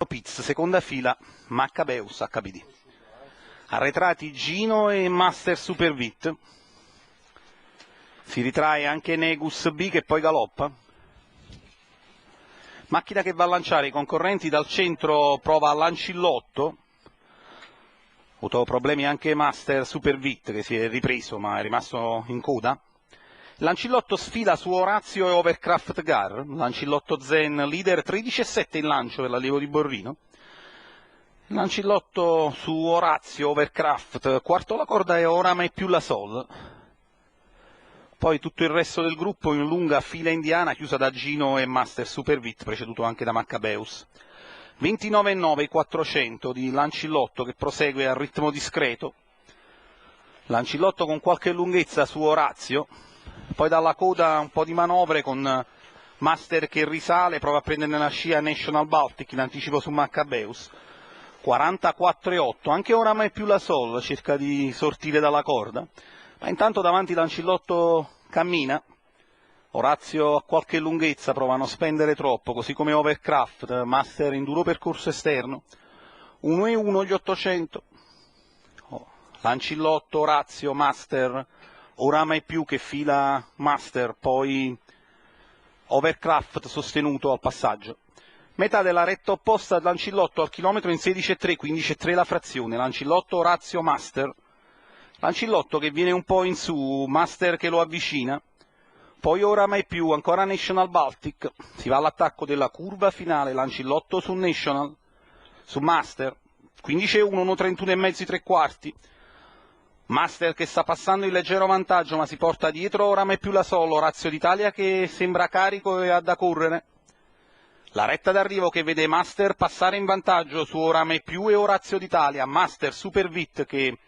Piz, seconda fila, Maccabeus HBD. Arretrati Gino e Master Super Vit. Si ritrae anche Negus B che poi galoppa. Macchina che va a lanciare i concorrenti dal centro, prova Lancillotto. Ha avuto problemi anche Master Super Vit che si è ripreso ma è rimasto in coda. Lancillotto sfila su Orazio e Overcraft Gar. Lancillotto Zen leader 13,7 in lancio per l'allievo di Borrino. Lancillotto su Orazio, Overcraft, quarto la corda e Oramai più la Sol. Poi tutto il resto del gruppo in lunga fila indiana chiusa da Gino e Master Super Vit, preceduto anche da Maccabeus. 29,9 400 di Lancillotto che prosegue a ritmo discreto. Lancillotto con qualche lunghezza su Orazio, poi dalla coda un po' di manovre con Master che risale, prova a prendere la scia National Baltic in anticipo su Maccabeus. 44,8, anche Oramai più la Sol cerca di sortire dalla corda, ma intanto davanti Lancillotto cammina. Orazio a qualche lunghezza, prova a non spendere troppo, così come Overcraft, Master in duro percorso esterno. 1,1 gli 800. Lancillotto, Orazio, Master, Oramai più che fila Master, poi Overcraft sostenuto al passaggio. Metà della retta opposta Lancillotto al chilometro in 16,3, 15,3 la frazione. Lancillotto, Orazio, Master. Lancillotto che viene un po' in su, Master che lo avvicina. Poi Oramai più, ancora National Baltic, si va all'attacco della curva finale, Lancillotto su National, su Master, 15,1, 1,31,5, 3/4. Master che sta passando in leggero vantaggio ma si porta dietro Oramai più la Sol, Orazio d'Italia che sembra carico e ha da correre. La retta d'arrivo che vede Master passare in vantaggio su Oramai più e Orazio d'Italia, Master Super Vit che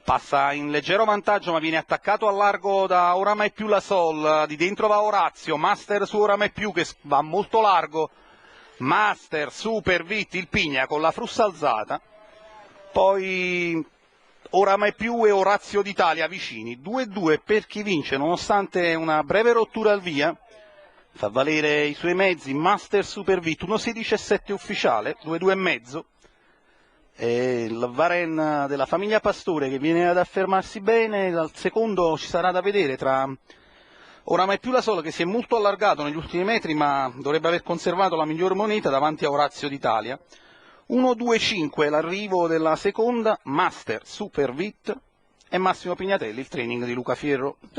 passa in leggero vantaggio ma viene attaccato al largo da Oramai più la Sol, di dentro va Orazio, Master su Oramai più che va molto largo, Master Super Vit il Pigna con la frusta alzata, poi Oramai più e Orazio d'Italia vicini, 2-2 per chi vince nonostante una breve rottura al via, fa valere i suoi mezzi, Master Super Vit, 1,16,7 ufficiale, 2,2,5. E il Varen della famiglia Pastore che viene ad affermarsi bene, al secondo ci sarà da vedere tra Oramai più la Sol che si è molto allargato negli ultimi metri ma dovrebbe aver conservato la miglior moneta davanti a Orazio d'Italia. 1-2-5 l'arrivo della seconda, Master Super Vit e Massimo Pignatelli, il training di Luca Fierro.